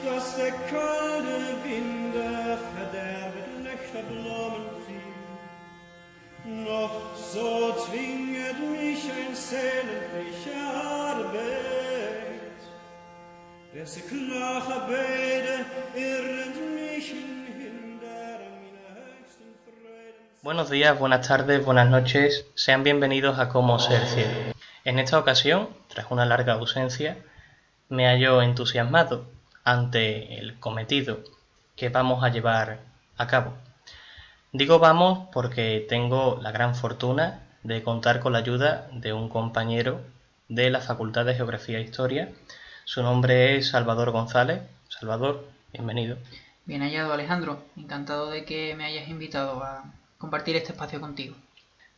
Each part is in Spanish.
dass der kalte Winde verderbet Löcher Blumen fiel. Noch so zwinget mich ein seelenliche Arbeit, des klache Beide irrend mich hinder meine höchsten Freuden. Buenos días, buenas tardes, buenas noches, sean bienvenidos a Cómo ser ciego. En esta ocasión, tras una larga ausencia, me hallo entusiasmado ante el cometido que vamos a llevar a cabo. Digo vamos porque tengo la gran fortuna de contar con la ayuda de un compañero de la Facultad de Geografía e Historia. Su nombre es Salvador González. Salvador, bienvenido. Bien hallado, Alejandro. Encantado de que me hayas invitado a compartir este espacio contigo.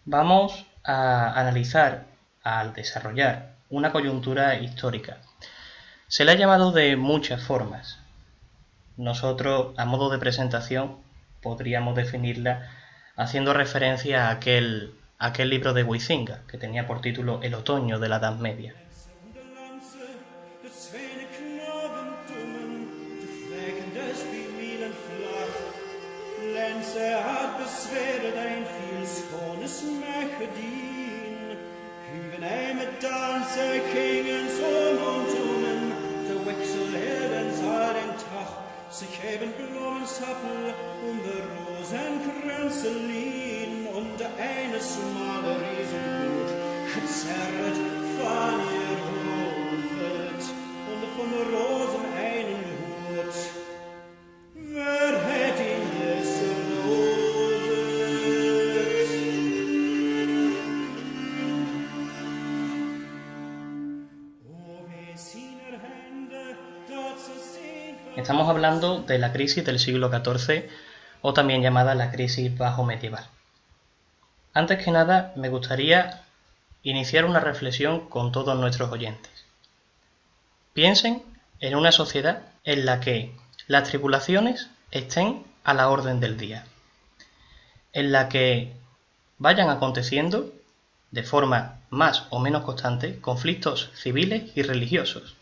Vamos a analizar, al desarrollar una coyuntura histórica. Se le ha llamado de muchas formas. Nosotros, a modo de presentación, podríamos definirla haciendo referencia a aquel libro de Huizinga, que tenía por título El otoño de la Edad Media. Sich eben Blumensappel der Rosenkränze liegen und eines schmale Riesengut gezerrt von ihr Hofet und von Rosen einen Hut. Wer hätt ihn es erlodet? Oh, wie seiner Hände dort zu sehen. Estamos hablando de la crisis del siglo XIV, o también llamada la crisis bajo medieval. Antes que nada, me gustaría iniciar una reflexión con todos nuestros oyentes. Piensen en una sociedad en la que las tribulaciones estén a la orden del día, en la que vayan aconteciendo, de forma más o menos constante, conflictos civiles y religiosos,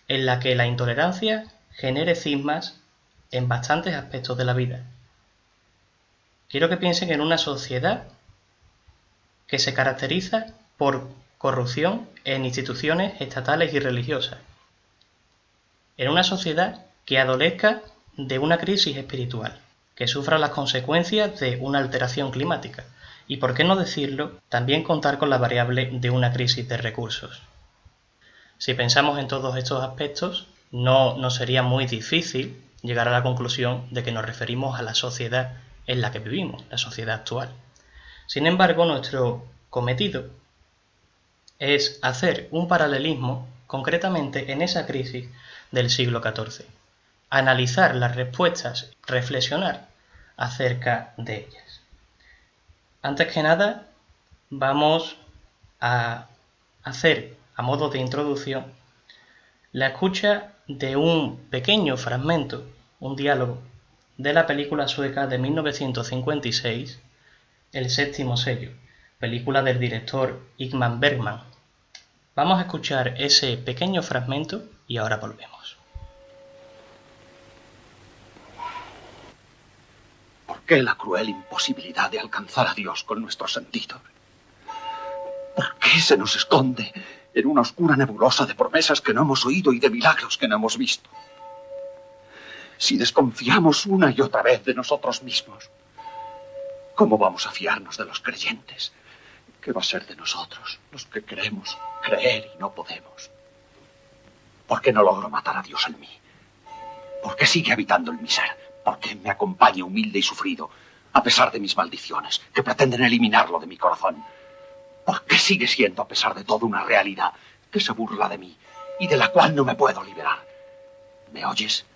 en la que la intolerancia genere cismas en bastantes aspectos de la vida. Quiero que piensen en una sociedad que se caracteriza por corrupción en instituciones estatales y religiosas, en una sociedad que adolezca de una crisis espiritual, que sufra las consecuencias de una alteración climática y, por qué no decirlo, también contar con la variable de una crisis de recursos. Si pensamos en todos estos aspectos, no nos sería muy difícil llegar a la conclusión de que nos referimos a la sociedad en la que vivimos, la sociedad actual. Sin embargo, nuestro cometido es hacer un paralelismo concretamente en esa crisis del siglo XIV, analizar las respuestas, reflexionar acerca de ellas. Antes que nada, vamos a hacer, a modo de introducción, la escucha de un pequeño fragmento, un diálogo, de la película sueca de 1956, El séptimo sello, película del director Ingmar Bergman. Vamos a escuchar ese pequeño fragmento y ahora volvemos. ¿Por qué la cruel imposibilidad de alcanzar a Dios con nuestros sentidos? ¿Por qué se nos esconde en una oscura nebulosa de promesas que no hemos oído y de milagros que no hemos visto? Si desconfiamos una y otra vez de nosotros mismos, ¿cómo vamos a fiarnos de los creyentes? ¿Qué va a ser de nosotros, los que queremos creer y no podemos? ¿Por qué no logro matar a Dios en mí? ¿Por qué sigue habitando en mi ser? ¿Por qué me acompaña humilde y sufrido, a pesar de mis maldiciones, que pretenden eliminarlo de mi corazón? ¿Por qué sigue siendo, a pesar de todo, una realidad que se burla de mí y de la cual no me puedo liberar? ¿Me oyes?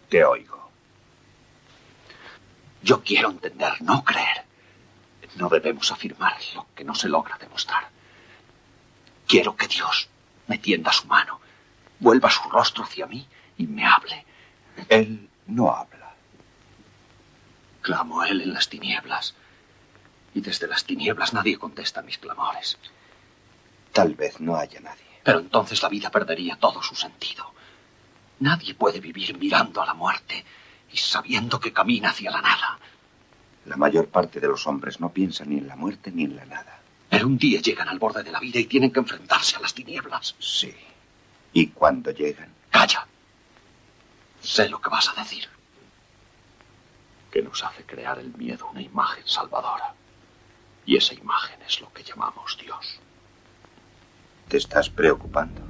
Te oigo. Yo quiero entender, no creer. No debemos afirmar lo que no se logra demostrar. Quiero que Dios me tienda su mano, vuelva su rostro hacia mí y me hable. Él no habla. Clamo a Él en las tinieblas. Y desde las tinieblas nadie contesta mis clamores. Tal vez no haya nadie. Pero entonces la vida perdería todo su sentido. Nadie puede vivir mirando a la muerte y sabiendo que camina hacia la nada. La mayor parte de los hombres no piensan ni en la muerte ni en la nada. Pero un día llegan al borde de la vida y tienen que enfrentarse a las tinieblas. Sí. ¿Y cuando llegan? Calla. Sé lo que vas a decir. Que nos hace crear el miedo una imagen salvadora. Y esa imagen es lo que llamamos Dios. ¿Te estás preocupando?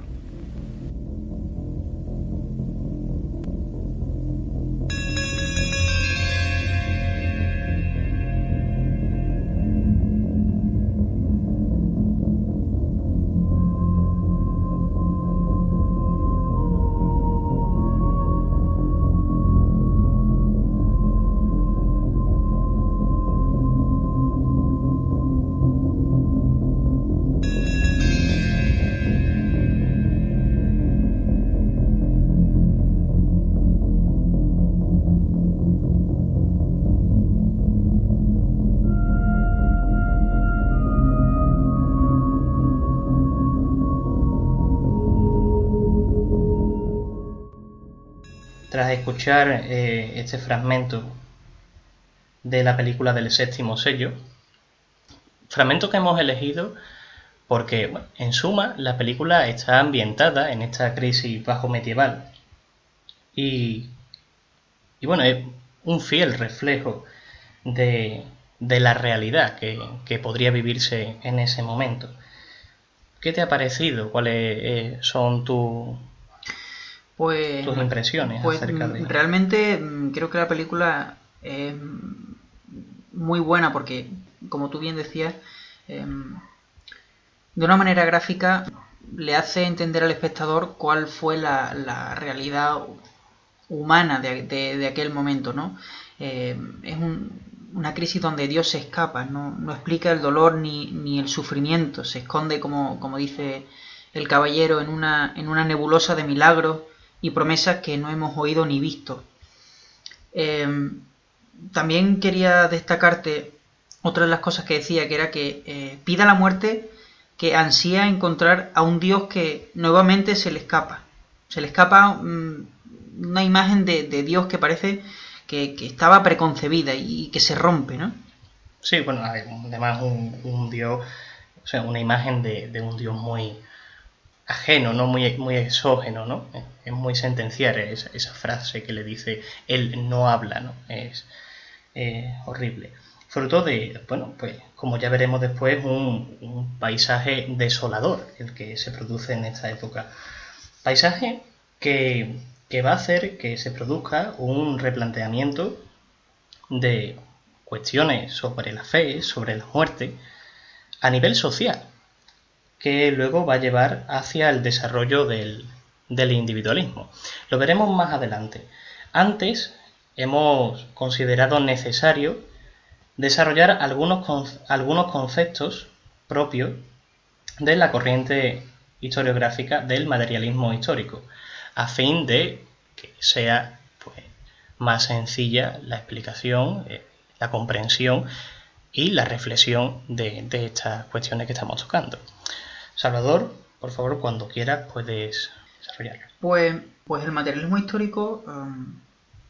Tras escuchar este fragmento de la película del Séptimo Sello, fragmento que hemos elegido porque, bueno, en suma, la película está ambientada en esta crisis bajo medieval y bueno, es un fiel reflejo de la realidad que podría vivirse en ese momento. ¿Qué te ha parecido? ¿Cuáles son tus impresiones acerca de ella? Realmente creo que la película es muy buena porque, como tú bien decías, de una manera gráfica le hace entender al espectador cuál fue la realidad humana de aquel momento, ¿no? Es una crisis donde Dios se escapa, no explica el dolor ni el sufrimiento, se esconde, como dice el caballero, en una nebulosa de milagros y promesas que no hemos oído ni visto. También quería destacarte otra de las cosas que decía, que era que pida la muerte, que ansía encontrar a un Dios que nuevamente se le escapa. Se le escapa una imagen de Dios que parece que estaba preconcebida y que se rompe, ¿no? Sí, bueno, además un Dios, o sea, una imagen de un Dios muy ajeno, ¿no? Muy exógeno, ¿no? Es muy sentenciar esa frase que le dice, él no habla, ¿no? Es horrible. Fruto de, bueno, pues como ya veremos después, un paisaje desolador el que se produce en esta época. Paisaje que va a hacer que se produzca un replanteamiento de cuestiones sobre la fe, sobre la muerte, a nivel social, que luego va a llevar hacia el desarrollo del individualismo. Lo veremos más adelante. Antes hemos considerado necesario desarrollar algunos conceptos propios de la corriente historiográfica del materialismo histórico, a fin de que sea pues, más sencilla la explicación, la comprensión y la reflexión de estas cuestiones que estamos tocando. Salvador, por favor, cuando quieras puedes desarrollarlo. Pues el materialismo histórico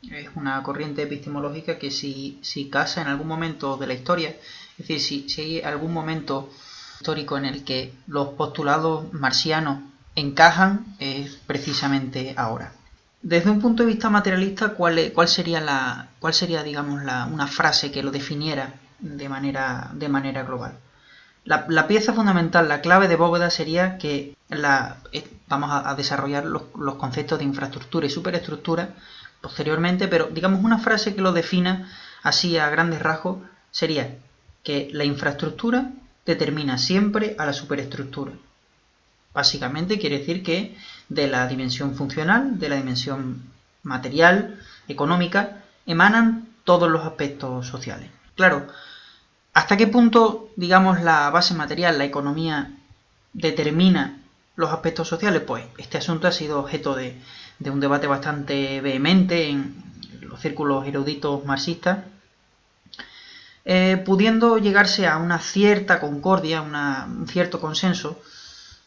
es una corriente epistemológica que si casa en algún momento de la historia, es decir, si hay algún momento histórico en el que los postulados marxianos encajan, es precisamente ahora. Desde un punto de vista materialista, ¿cuál sería digamos, una frase que lo definiera de manera global? La pieza fundamental, la clave de bóveda sería que vamos a desarrollar los conceptos de infraestructura y superestructura posteriormente, pero digamos una frase que lo defina así a grandes rasgos sería que la infraestructura determina siempre a la superestructura. Básicamente quiere decir que de la dimensión funcional, de la dimensión material, económica, emanan todos los aspectos sociales. Claro, ¿hasta qué punto, digamos, la base material, la economía, determina los aspectos sociales? Pues este asunto ha sido objeto de un debate bastante vehemente en los círculos eruditos marxistas, pudiendo llegarse a una cierta concordia, un cierto consenso,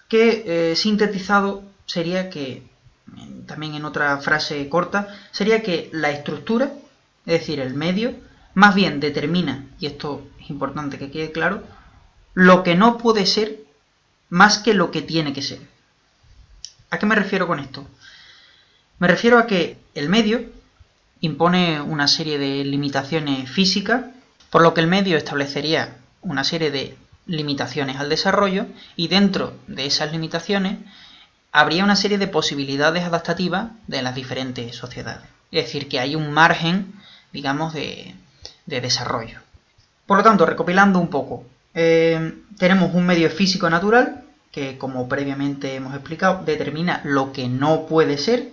que sintetizado sería que también en otra frase corta, sería que la estructura, es decir, el medio, más bien determina, y esto es importante que quede claro, lo que no puede ser más que lo que tiene que ser. ¿A qué me refiero con esto? Me refiero a que el medio impone una serie de limitaciones físicas, por lo que el medio establecería una serie de limitaciones al desarrollo, y dentro de esas limitaciones habría una serie de posibilidades adaptativas de las diferentes sociedades. Es decir, que hay un margen, digamos, de desarrollo. Por lo tanto, recopilando un poco, tenemos un medio físico natural que, como previamente hemos explicado, determina lo que no puede ser,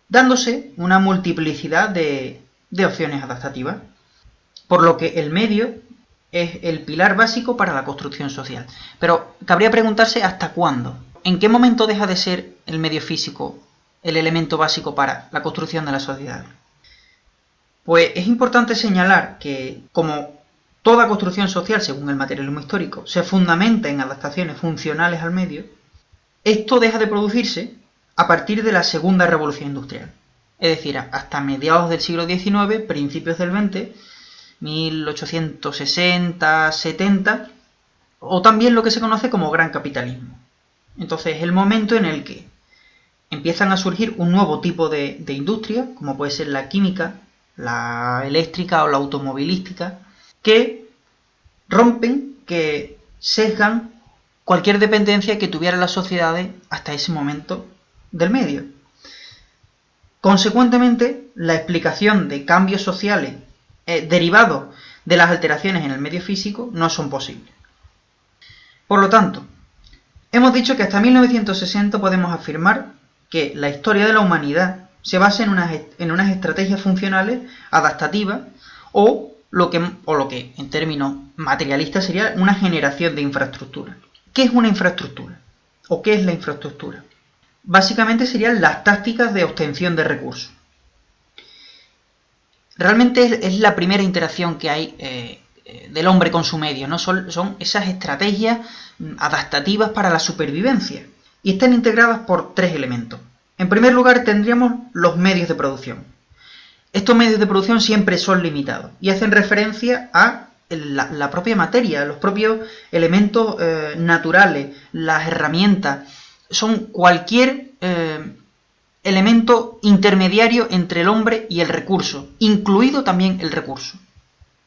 dándose una multiplicidad de opciones adaptativas, por lo que el medio es el pilar básico para la construcción social. Pero cabría preguntarse hasta cuándo. ¿En qué momento deja de ser el medio físico el elemento básico para la construcción de la sociedad? Pues es importante señalar que, como toda construcción social, según el materialismo histórico, se fundamenta en adaptaciones funcionales al medio, esto deja de producirse a partir de la segunda revolución industrial. Es decir, hasta mediados del siglo XIX, principios del XX, 1860, 70, o también lo que se conoce como gran capitalismo. Entonces es el momento en el que empiezan a surgir un nuevo tipo de industria, como puede ser la química, la eléctrica o la automovilística, que rompen, que sesgan cualquier dependencia que tuvieran las sociedades hasta ese momento del medio. Consecuentemente, la explicación de cambios sociales derivados de las alteraciones en el medio físico no son posibles. Por lo tanto, hemos dicho que hasta 1960 podemos afirmar que la historia de la humanidad se basa en unas estrategias funcionales adaptativas o lo que en términos materialistas sería una generación de infraestructura. ¿Qué es una infraestructura? ¿O qué es la infraestructura? Básicamente serían las tácticas de obtención de recursos. Realmente es la primera interacción que hay del hombre con su medio, ¿no? Son esas estrategias adaptativas para la supervivencia, y están integradas por tres elementos. En primer lugar, tendríamos los medios de producción. Estos medios de producción siempre son limitados y hacen referencia a la propia materia, los propios elementos naturales, las herramientas. Son cualquier elemento intermediario entre el hombre y el recurso, incluido también el recurso.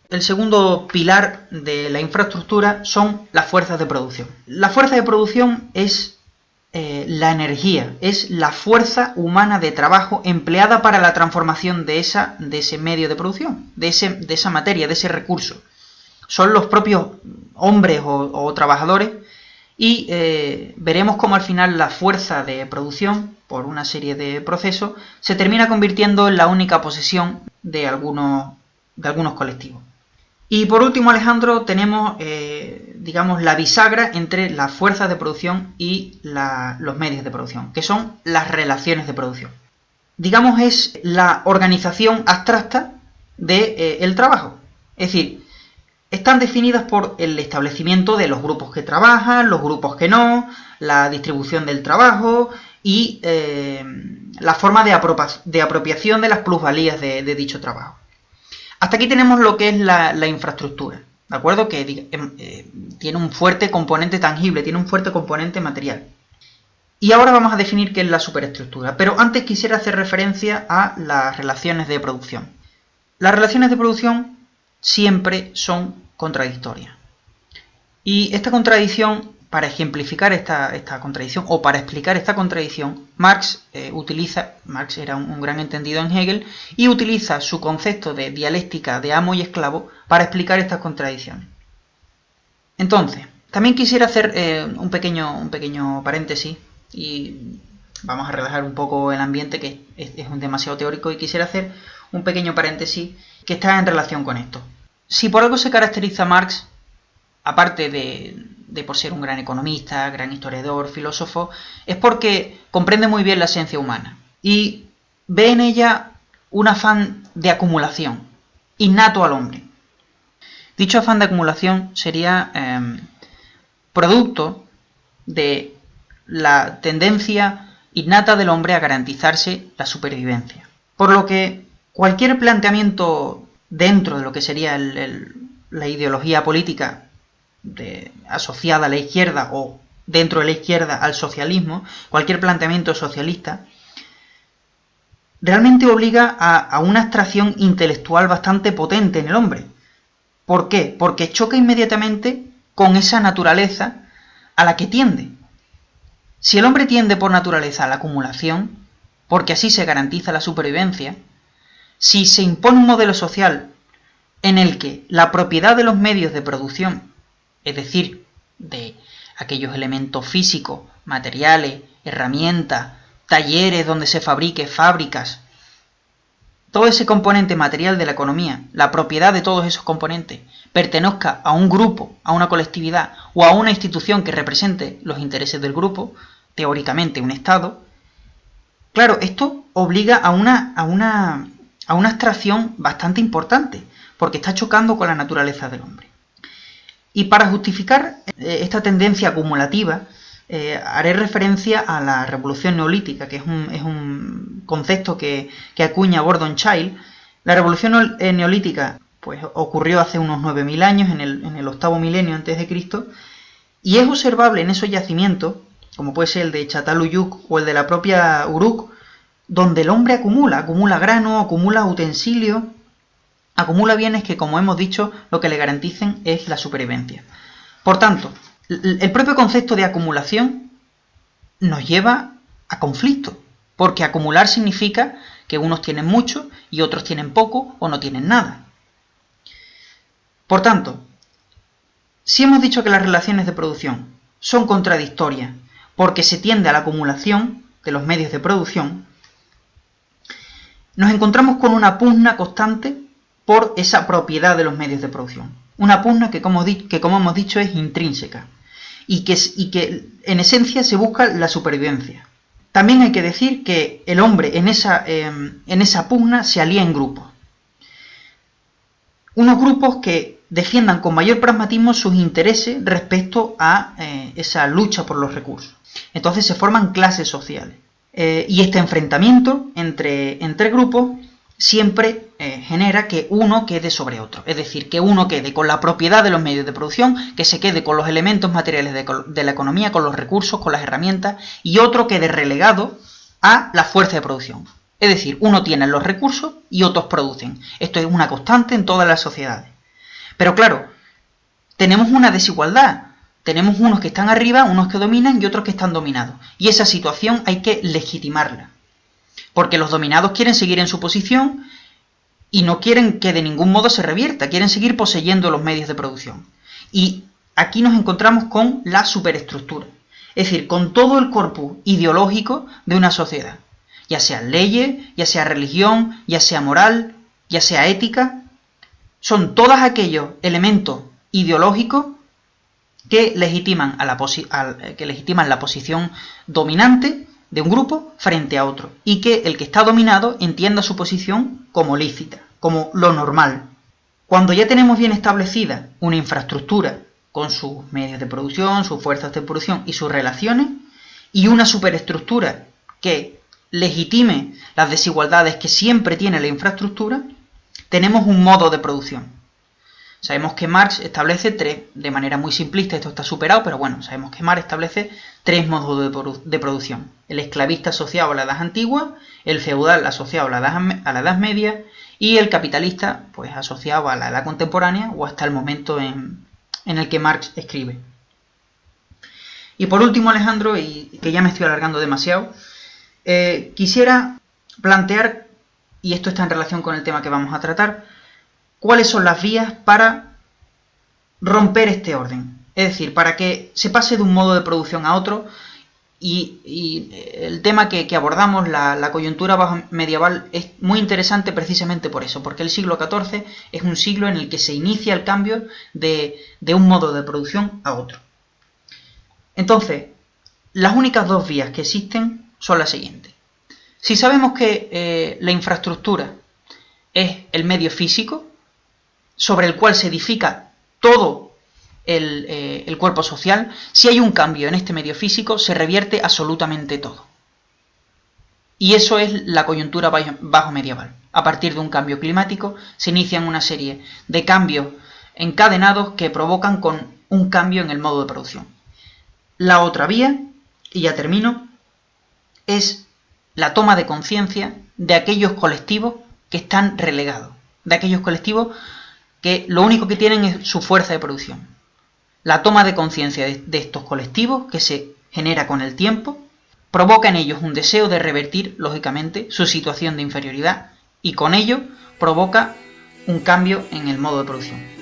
El segundo pilar de la infraestructura son las fuerzas de producción. La fuerza de producción es la energía, es la fuerza humana de trabajo empleada para la transformación de ese medio de producción, de esa materia, de ese recurso. Son los propios hombres o trabajadores, y veremos cómo al final la fuerza de producción, por una serie de procesos, se termina convirtiendo en la única posesión de algunos colectivos. Y por último, Alejandro, tenemos digamos, la bisagra entre las fuerzas de producción y los medios de producción, que son las relaciones de producción. Digamos, es la organización abstracta del trabajo. Es decir, están definidas por el establecimiento de los grupos que trabajan, los grupos que no, la distribución del trabajo y la forma de apropiación de las plusvalías de dicho trabajo. Hasta aquí tenemos lo que es la infraestructura, ¿de acuerdo? Que tiene un fuerte componente tangible, tiene un fuerte componente material. Y ahora vamos a definir qué es la superestructura, pero antes quisiera hacer referencia a las relaciones de producción. Las relaciones de producción siempre son contradictorias. Y esta contradicción, para ejemplificar esta contradicción o para explicar esta contradicción, Marx era un gran entendido en Hegel, y utiliza su concepto de dialéctica de amo y esclavo para explicar estas contradicciones. Entonces, también quisiera hacer un pequeño paréntesis, y vamos a relajar un poco el ambiente, que es demasiado teórico, y quisiera hacer un pequeño paréntesis que está en relación con esto. Si por algo se caracteriza Marx, aparte de por ser un gran economista, gran historiador, filósofo, es porque comprende muy bien la esencia humana y ve en ella un afán de acumulación innato al hombre. Dicho afán de acumulación sería producto de la tendencia innata del hombre a garantizarse la supervivencia. Por lo que cualquier planteamiento dentro de lo que sería la ideología política asociada a la izquierda o dentro de la izquierda al socialismo, cualquier planteamiento socialista, realmente obliga a una abstracción intelectual bastante potente en el hombre. ¿Por qué? Porque choca inmediatamente con esa naturaleza a la que tiende. Si el hombre tiende por naturaleza a la acumulación, porque así se garantiza la supervivencia, si se impone un modelo social en el que la propiedad de los medios de producción, es decir, de aquellos elementos físicos, materiales, herramientas, talleres donde se fabrique, fábricas, todo ese componente material de la economía, la propiedad de todos esos componentes, pertenezca a un grupo, a una colectividad o a una institución que represente los intereses del grupo, teóricamente un Estado, claro, esto obliga a una abstracción bastante importante, porque está chocando con la naturaleza del hombre. Y para justificar esta tendencia acumulativa, haré referencia a la revolución neolítica, que es un concepto que acuña Gordon Childe. La revolución neolítica pues, ocurrió hace unos 9.000 años, en el octavo milenio antes de Cristo, y es observable en esos yacimientos, como puede ser el de Çatalhöyük o el de la propia Uruk, donde el hombre acumula grano, acumula utensilios, acumula bienes que, como hemos dicho, lo que le garanticen es la supervivencia. Por tanto, el propio concepto de acumulación nos lleva a conflicto, porque acumular significa que unos tienen mucho y otros tienen poco o no tienen nada. Por tanto, si hemos dicho que las relaciones de producción son contradictorias porque se tiende a la acumulación de los medios de producción, nos encontramos con una pugna constante por esa propiedad de los medios de producción. Una pugna que como hemos dicho, es intrínseca y que en esencia se busca la supervivencia. También hay que decir que el hombre en esa pugna se alía en grupos. Unos grupos que defiendan con mayor pragmatismo sus intereses respecto a esa lucha por los recursos. Entonces se forman clases sociales. Y este enfrentamiento entre grupos siempre genera que uno quede sobre otro. Es decir, que uno quede con la propiedad de los medios de producción, que se quede con los elementos materiales de la economía, con los recursos, con las herramientas, y otro quede relegado a la fuerza de producción. Es decir, uno tiene los recursos y otros producen. Esto es una constante en todas las sociedades. Pero claro, tenemos una desigualdad. Tenemos unos que están arriba, unos que dominan y otros que están dominados. Y esa situación hay que legitimarla. Porque los dominados quieren seguir en su posición y no quieren que de ningún modo se revierta, quieren seguir poseyendo los medios de producción. Y aquí nos encontramos con la superestructura, es decir, con todo el corpus ideológico de una sociedad, ya sea leyes, ya sea religión, ya sea moral, ya sea ética, son todos aquellos elementos ideológicos que legitiman la posición dominante de un grupo frente a otro, y que el que está dominado entienda su posición como lícita, como lo normal. Cuando ya tenemos bien establecida una infraestructura con sus medios de producción, sus fuerzas de producción y sus relaciones, y una superestructura que legitime las desigualdades que siempre tiene la infraestructura, tenemos un modo de producción. Sabemos que Marx establece de manera muy simplista, esto está superado, pero bueno, sabemos que Marx establece 3 modos de producción. El esclavista asociado a la edad antigua, el feudal asociado a la edad media y el capitalista pues asociado a la edad contemporánea o hasta el momento en el que Marx escribe. Y por último, Alejandro, y que ya me estoy alargando demasiado, quisiera plantear, y esto está en relación con el tema que vamos a tratar, cuáles son las vías para romper este orden. Es decir, para que se pase de un modo de producción a otro, y el tema que abordamos, la coyuntura medieval, es muy interesante precisamente por eso, porque el siglo XIV es un siglo en el que se inicia el cambio de un modo de producción a otro. Entonces, las únicas 2 vías que existen son las siguientes. Si sabemos que la infraestructura es el medio físico sobre el cual se edifica todo el cuerpo social, si hay un cambio en este medio físico, se revierte absolutamente todo. Y eso es la coyuntura bajo medieval. A partir de un cambio climático se inician una serie de cambios encadenados que provocan con un cambio en el modo de producción. La otra vía, y ya termino, es la toma de conciencia de aquellos colectivos que están relegados, de aquellos colectivos que lo único que tienen es su fuerza de producción. La toma de conciencia de estos colectivos, que se genera con el tiempo, provoca en ellos un deseo de revertir, lógicamente, su situación de inferioridad y con ello provoca un cambio en el modo de producción.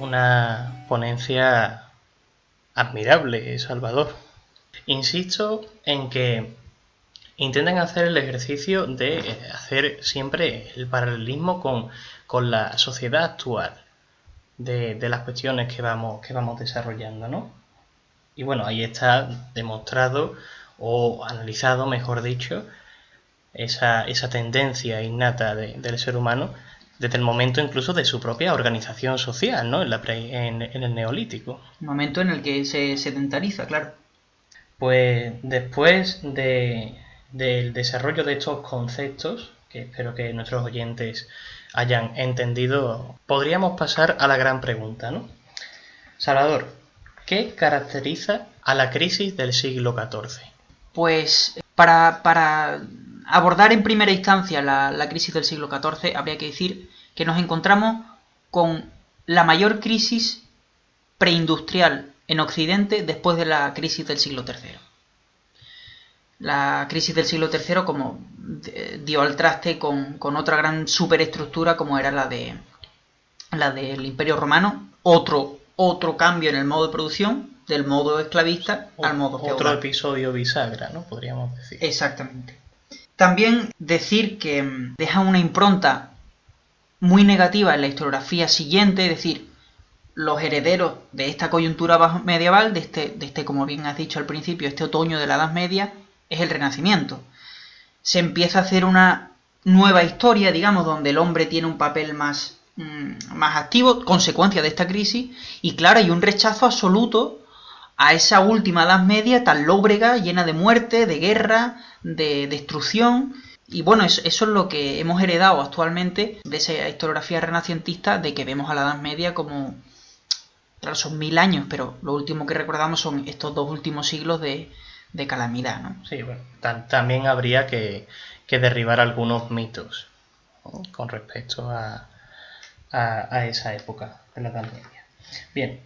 Una ponencia admirable, Salvador. Insisto en que intenten hacer el ejercicio de hacer siempre el paralelismo con la sociedad actual de las cuestiones que vamos desarrollando, ¿no? Y bueno, ahí está demostrado o analizado, mejor dicho, esa tendencia innata del ser humano desde el momento incluso de su propia organización social, ¿no? En el Neolítico. Un momento en el que se sedentariza, claro. Pues después del desarrollo de estos conceptos, que espero que nuestros oyentes hayan entendido, podríamos pasar a la gran pregunta, ¿no? Salvador, ¿qué caracteriza a la crisis del siglo XIV? Pues para abordar en primera instancia la crisis del siglo XIV, habría que decir que nos encontramos con la mayor crisis preindustrial en Occidente después de la crisis del siglo III. La crisis del siglo III como dio al traste con otra gran superestructura como era la del Imperio Romano, otro cambio en el modo de producción, del modo esclavista al modo feudal. Otro episodio bisagra, ¿no? Podríamos decir. Exactamente. También decir que deja una impronta muy negativa en la historiografía siguiente, es decir, los herederos de esta coyuntura medieval, de este, como bien has dicho al principio, este otoño de la Edad Media, es el Renacimiento. Se empieza a hacer una nueva historia, digamos, donde el hombre tiene un papel más activo, consecuencia de esta crisis, y claro, hay un rechazo absoluto a esa última Edad Media tan lóbrega, llena de muerte, de guerra, de destrucción. Y bueno, eso es lo que hemos heredado actualmente de esa historiografía renacentista, de que vemos a la Edad Media como, claro, son 1000 años, pero lo último que recordamos son estos 2 últimos siglos de calamidad, ¿no? Sí, bueno, también habría que derribar algunos mitos, ¿no? Con respecto a esa época de la Edad Media. Bien,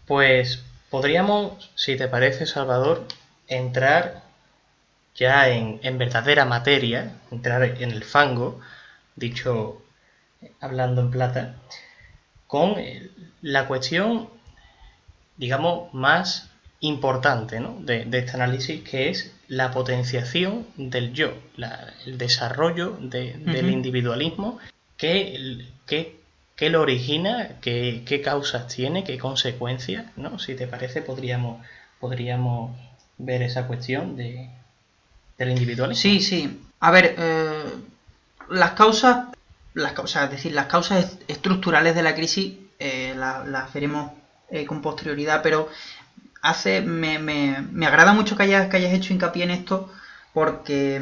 pues podríamos, si te parece, Salvador, entrar ya en verdadera materia, entrar en el fango, dicho hablando en plata, con la cuestión, digamos, más importante, ¿no? de este análisis, que es la potenciación del yo, el desarrollo del individualismo, que lo origina, qué causas tiene, qué consecuencias, ¿no? Si te parece, podríamos ver esa cuestión del individualismo. Sí. A ver, las causas, es decir, las causas estructurales de la crisis las veremos con posterioridad, pero me agrada mucho que hayas hecho hincapié en esto, porque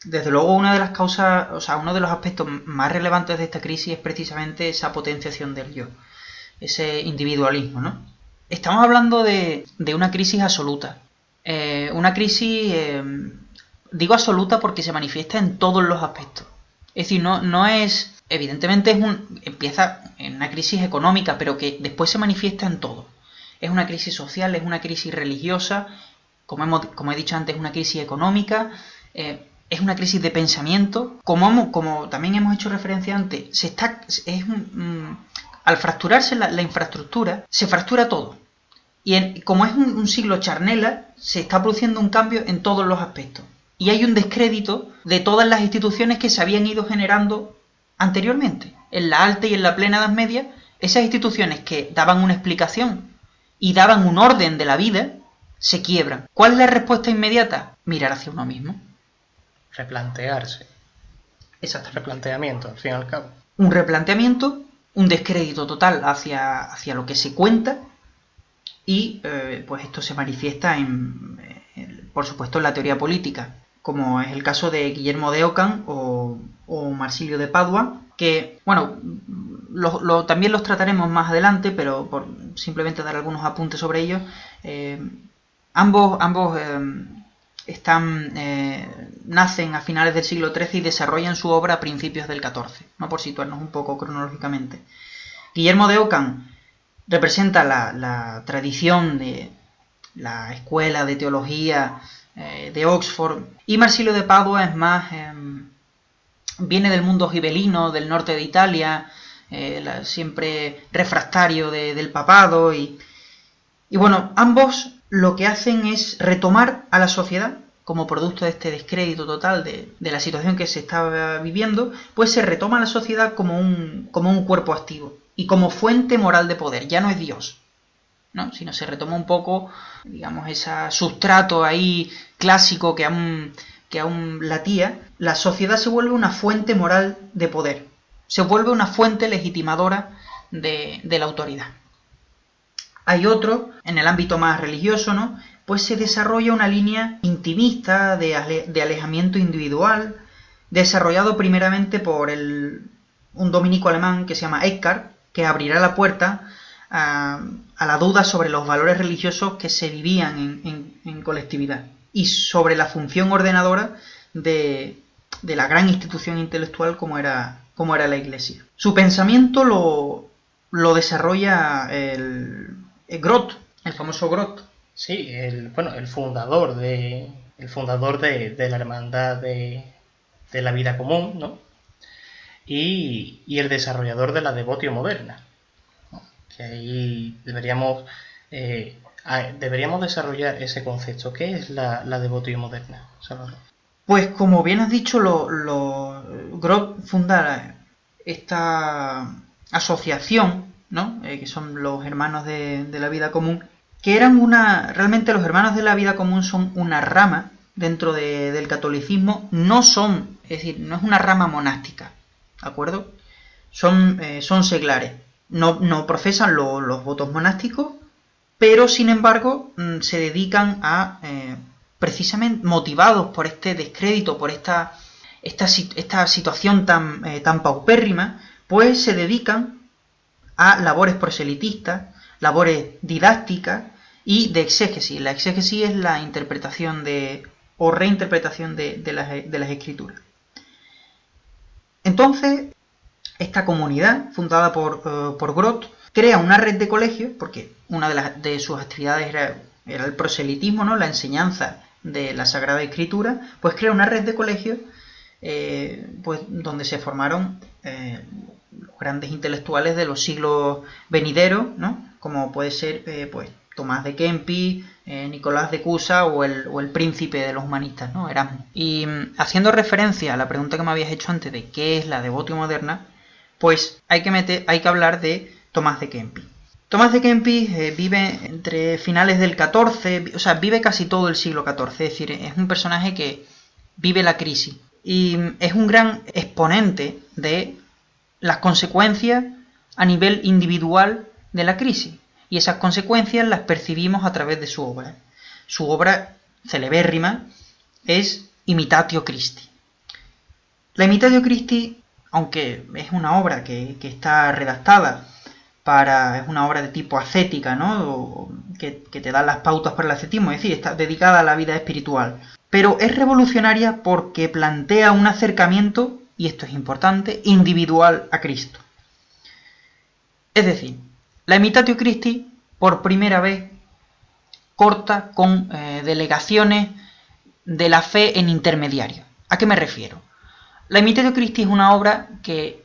desde luego una de las causas, o sea, uno de los aspectos más relevantes de esta crisis es precisamente esa potenciación del yo, ese individualismo, ¿no? estamos hablando de una crisis absoluta. Una crisis, digo absoluta porque se manifiesta en todos los aspectos. Es decir, no es... Evidentemente empieza en una crisis económica, pero que después se manifiesta en todo. Es una crisis social, es una crisis religiosa, como he dicho antes, una crisis económica, es una crisis de pensamiento. Como también hemos hecho referencia antes, al fracturarse la infraestructura, se fractura todo. Y como es un siglo charnela, se está produciendo un cambio en todos los aspectos. Y hay un descrédito de todas las instituciones que se habían ido generando anteriormente. En la Alta y en la Plena Edad Media, esas instituciones que daban una explicación y daban un orden de la vida, se quiebran. ¿Cuál es la respuesta inmediata? Mirar hacia uno mismo. Replantearse. Exactamente. Replanteamiento, al fin y al cabo. Un replanteamiento, un descrédito total hacia lo que se cuenta y pues esto se manifiesta por supuesto en la teoría política, como es el caso de Guillermo de Ockham o Marsilio de Padua, que, bueno, también los trataremos más adelante, pero por simplemente dar algunos apuntes sobre ellos. Ambos nacen a finales del siglo XIII y desarrollan su obra a principios del XIV, ¿no? Por situarnos un poco cronológicamente. Guillermo de Ockham representa la tradición de la escuela de teología de Oxford, y Marsilio de Padua es más... viene del mundo gibelino, del norte de Italia, siempre refractario del papado, y bueno, ambos lo que hacen es retomar a la sociedad, como producto de este descrédito total de la situación que se estaba viviendo, pues se retoma a la sociedad como un cuerpo activo y como fuente moral de poder. Ya no es Dios, ¿no? Sino se retoma un poco, digamos, ese sustrato ahí clásico que aún latía. La sociedad se vuelve una fuente moral de poder, se vuelve una fuente legitimadora de la autoridad. Hay otro, en el ámbito más religioso, ¿no? Pues se desarrolla una línea intimista de alejamiento individual, desarrollado primeramente por un dominico alemán que se llama Eckhart, que abrirá la puerta a la duda sobre los valores religiosos que se vivían en colectividad y sobre la función ordenadora de la gran institución intelectual como era la Iglesia. Su pensamiento lo desarrolla el Groth, el famoso Groth. Sí, el fundador de la hermandad de la vida común, ¿no? Y el desarrollador de la devotio moderna, ¿no? Que ahí deberíamos desarrollar ese concepto. ¿Qué es la devotio moderna, Salvador? Pues como bien has dicho, Groth funda esta asociación, ¿no? Que son los hermanos de la vida común, que eran realmente los hermanos de la vida común son una rama dentro del catolicismo, es decir, no es una rama monástica, ¿de acuerdo? Son seglares, no profesan los votos monásticos, pero sin embargo se dedican a, precisamente motivados por este descrédito, por esta situación tan paupérrima, pues se dedican a labores proselitistas, labores didácticas y de exégesis. La exégesis es la interpretación o reinterpretación de las escrituras. Entonces, esta comunidad, fundada por Groth, crea una red de colegios, porque una de sus actividades era el proselitismo, ¿no? La enseñanza de la Sagrada Escritura, pues crea una red de colegios pues donde se formaron los grandes intelectuales de los siglos venideros, ¿no? Como puede ser pues Tomás de Kempis, Nicolás de Cusa o el príncipe de los humanistas, ¿no? Erasmo. Y haciendo referencia a la pregunta que me habías hecho antes de qué es la devotio moderna, pues hay que hablar de Tomás de Kempis. Tomás de Kempis vive entre finales del XIV, o sea, vive casi todo el siglo XIV, es decir, es un personaje que vive la crisis y es un gran exponente de las consecuencias a nivel individual de la crisis, y esas consecuencias las percibimos a través de su obra. Su obra celebérrima es Imitatio Christi. La Imitatio Christi, aunque es una obra que está redactada es una obra de tipo ascética, ¿no? Que te da las pautas para el ascetismo, es decir, está dedicada a la vida espiritual. Pero es revolucionaria porque plantea un acercamiento, y esto es importante, individual a Cristo. Es decir, la Imitatio Christi, por primera vez, corta con delegaciones de la fe en intermediario. ¿A qué me refiero? La Imitatio Christi es una obra que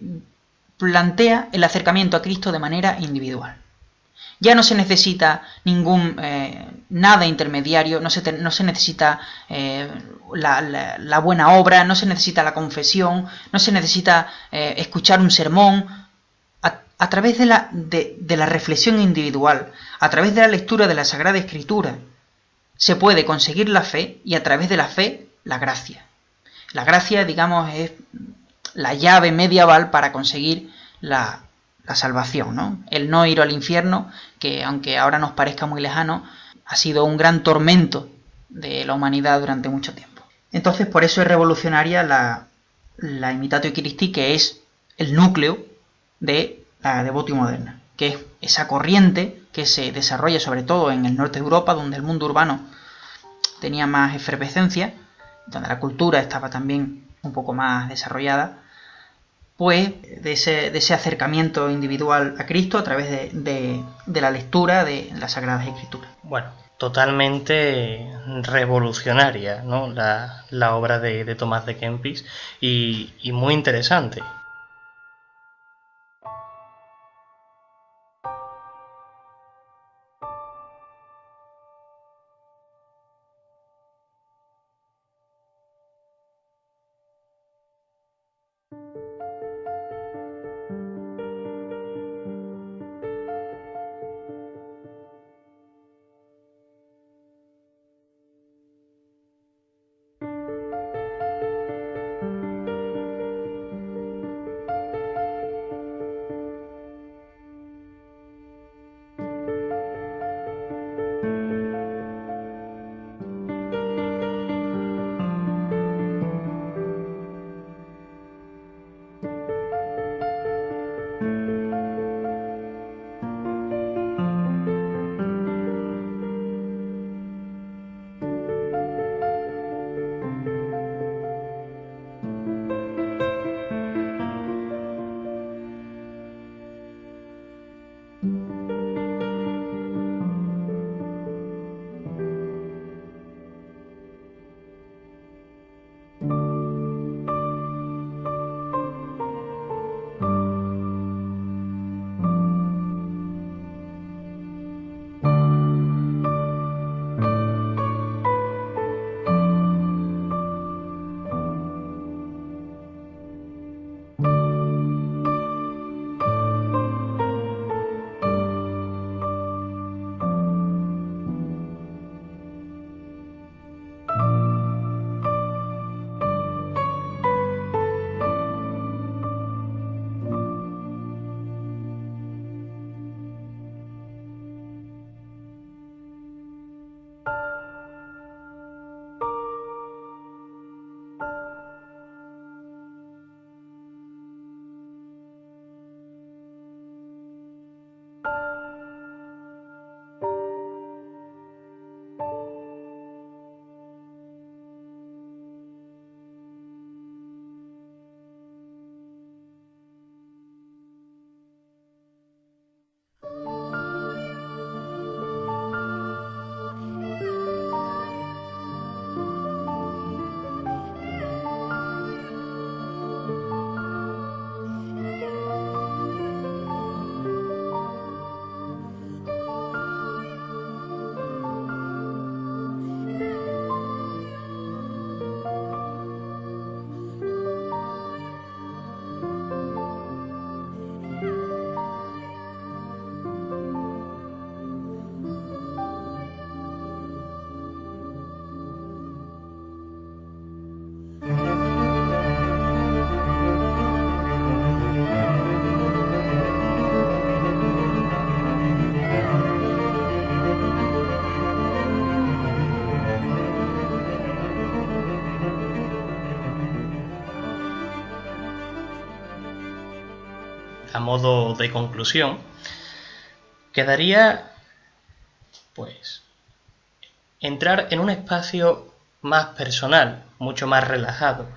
plantea el acercamiento a Cristo de manera individual. Ya no se necesita nada intermediario, no se necesita la buena obra, no se necesita la confesión, no se necesita escuchar un sermón. A través de la reflexión individual, a través de la lectura de la Sagrada Escritura, se puede conseguir la fe y a través de la fe la gracia. La gracia, digamos, es la llave medieval para conseguir la salvación, ¿no? El no ir al infierno, que aunque ahora nos parezca muy lejano, ha sido un gran tormento de la humanidad durante mucho tiempo. Entonces, por eso es revolucionaria la Imitatio Christi, que es el núcleo de la Devotio moderna, que es esa corriente que se desarrolla sobre todo en el norte de Europa, donde el mundo urbano tenía más efervescencia, donde la cultura estaba también un poco más desarrollada, pues de ese acercamiento individual a Cristo a través de la lectura de las Sagradas Escrituras. Bueno, totalmente revolucionaria, ¿no? La obra de Tomás de Kempis y muy interesante. A modo de conclusión, quedaría, pues, entrar en un espacio más personal, mucho más relajado,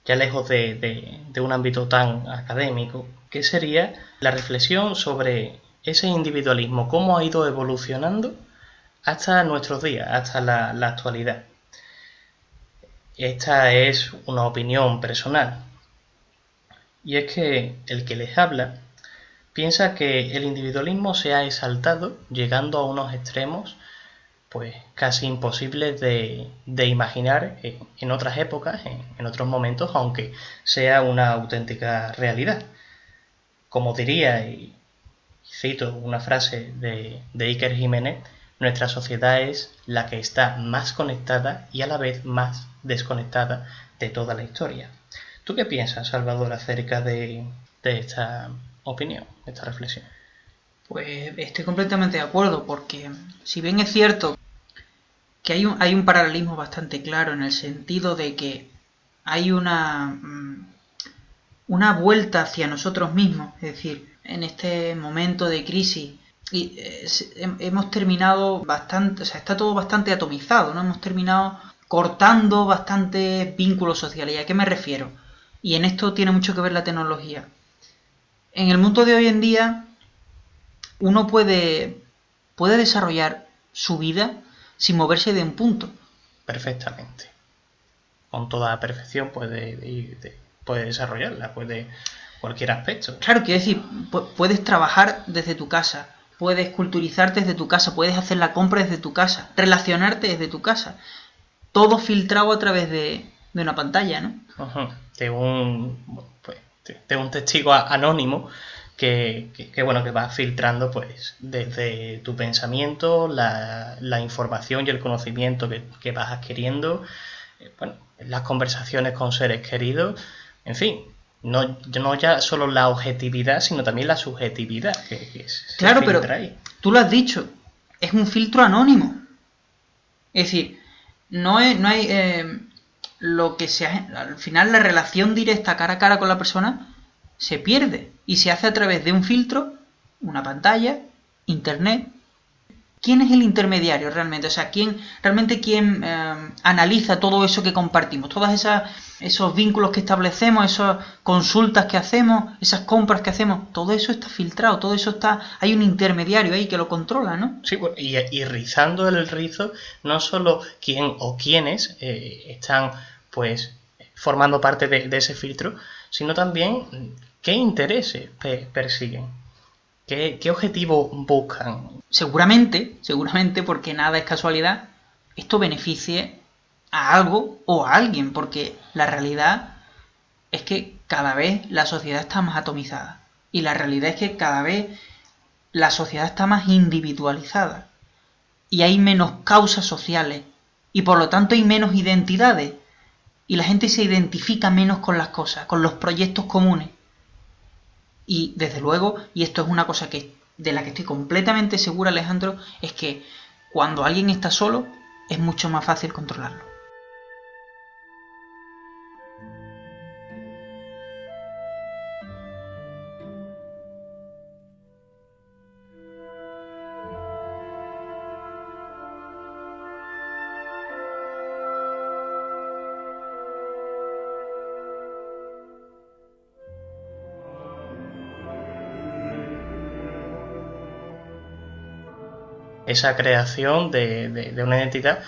ya lejos de un ámbito tan académico, que sería la reflexión sobre ese individualismo, cómo ha ido evolucionando hasta nuestros días, hasta la actualidad. Esta es una opinión personal, y es que el que les habla piensa que el individualismo se ha exaltado, llegando a unos extremos pues casi imposibles de imaginar en otras épocas, en otros momentos, aunque sea una auténtica realidad. Como diría, y cito una frase de Iker Jiménez, nuestra sociedad es la que está más conectada y a la vez más desconectada de toda la historia. ¿Tú qué piensas, Salvador, acerca de esta opinión, de esta reflexión? Pues estoy completamente de acuerdo, porque si bien es cierto que hay un paralelismo bastante claro en el sentido de que hay una vuelta hacia nosotros mismos, es decir, en este momento de crisis hemos terminado bastante, o sea, está todo bastante atomizado, ¿no? Hemos terminado cortando bastantes vínculos sociales. ¿Y a qué me refiero? Y en esto tiene mucho que ver la tecnología. En el mundo de hoy en día, uno puede desarrollar su vida sin moverse de un punto. Perfectamente. Con toda perfección puede desarrollarla, puede cualquier aspecto. Claro, quiero decir, puedes trabajar desde tu casa, puedes culturizarte desde tu casa, puedes hacer la compra desde tu casa, relacionarte desde tu casa. Todo filtrado a través de una pantalla, ¿no? Uh-huh. De un testigo anónimo que va filtrando pues desde tu pensamiento, la información y el conocimiento que vas adquiriendo, las conversaciones con seres queridos, en fin, no ya solo la objetividad, sino también la subjetividad que claro, se pero filtra ahí. Tú lo has dicho, es un filtro anónimo. Es decir, no hay lo que sea, al final la relación directa cara a cara con la persona se pierde y se hace a través de un filtro, una pantalla, internet. ¿Quién es el intermediario realmente? O sea, ¿quién analiza todo eso que compartimos? Todos esos vínculos que establecemos, esas consultas que hacemos, esas compras que hacemos, todo eso está filtrado, todo eso hay un intermediario ahí que lo controla, ¿no? Sí, y rizando el rizo, no solo quién o quiénes están pues formando parte de ese filtro, sino también qué intereses persiguen, qué objetivo buscan. Seguramente, porque nada es casualidad, esto beneficie a algo o a alguien, porque la realidad es que cada vez la sociedad está más atomizada y la realidad es que cada vez la sociedad está más individualizada y hay menos causas sociales y por lo tanto hay menos identidades y la gente se identifica menos con las cosas, con los proyectos comunes. Y desde luego, y esto es una cosa de la que estoy completamente segura, Alejandro, es que cuando alguien está solo es mucho más fácil controlarlo. Esa creación de una identidad,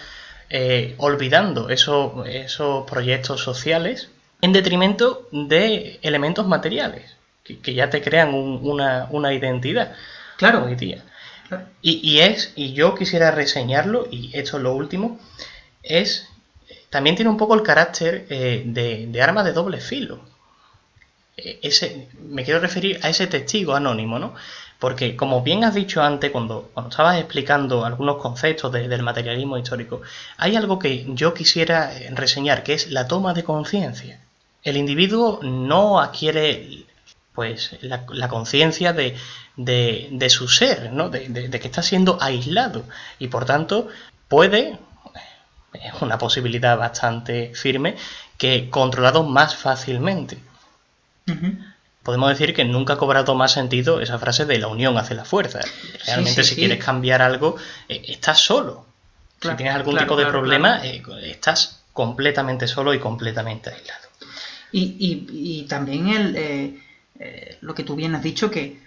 olvidando esos proyectos sociales en detrimento de elementos materiales que ya te crean una identidad. Claro. Hoy día. Claro. Y yo quisiera reseñarlo, y esto es lo último, también tiene un poco el carácter de arma de doble filo. Me quiero referir a ese testigo anónimo, ¿no? Porque, como bien has dicho antes, cuando estabas explicando algunos conceptos del materialismo histórico, hay algo que yo quisiera reseñar, que es la toma de conciencia. El individuo no adquiere pues la conciencia de su ser, ¿no? De que está siendo aislado y, por tanto, es una posibilidad bastante firme, que controlado más fácilmente. Uh-huh. podemos decir que nunca ha cobrado más sentido esa frase de la unión hace la fuerza. Realmente, si quieres cambiar algo, estás solo. Claro, si tienes algún tipo de problema, estás completamente solo y completamente aislado. Y también lo que tú bien has dicho, que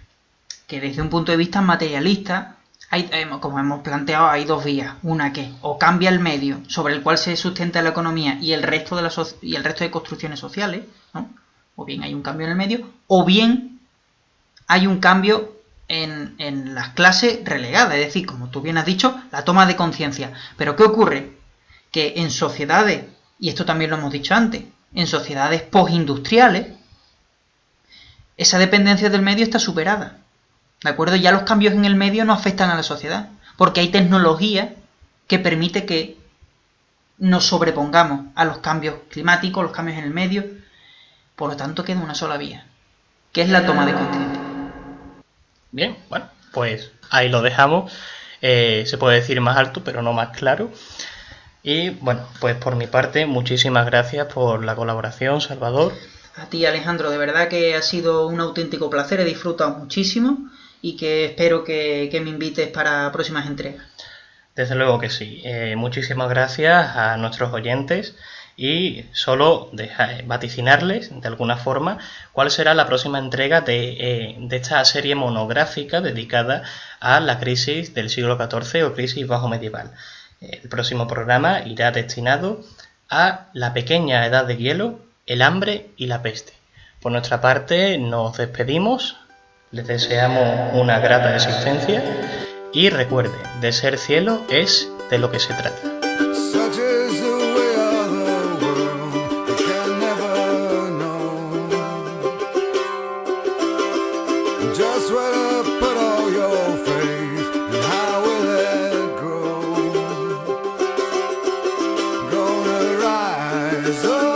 desde un punto de vista materialista, como hemos planteado, hay dos vías. Una que o cambia el medio sobre el cual se sustenta la economía y el resto de construcciones sociales, ¿no? O bien hay un cambio en el medio, o bien hay un cambio en las clases relegadas, es decir, como tú bien has dicho, la toma de conciencia. Pero ¿qué ocurre? Que en sociedades, y esto también lo hemos dicho antes, en sociedades postindustriales, esa dependencia del medio está superada. ¿De acuerdo? Ya los cambios en el medio no afectan a la sociedad, porque hay tecnología que permite que nos sobrepongamos a los cambios climáticos, los cambios en el medio. Por lo tanto, queda una sola vía, que es la toma de conciencia. Bien, bueno, pues ahí lo dejamos. Se puede decir más alto, pero no más claro. Y bueno, pues por mi parte, muchísimas gracias por la colaboración, Salvador. A ti, Alejandro, de verdad que ha sido un auténtico placer, he disfrutado muchísimo y que espero que me invites para próximas entregas. Desde luego que sí. Muchísimas gracias a nuestros oyentes y solo vaticinarles de alguna forma cuál será la próxima entrega de esta serie monográfica dedicada a la crisis del siglo XIV o crisis bajo medieval. El próximo programa irá destinado a la pequeña edad de hielo, el hambre y la peste. Por nuestra parte nos despedimos, les deseamos una grata existencia y recuerden, de ser cielo es de lo que se trata. So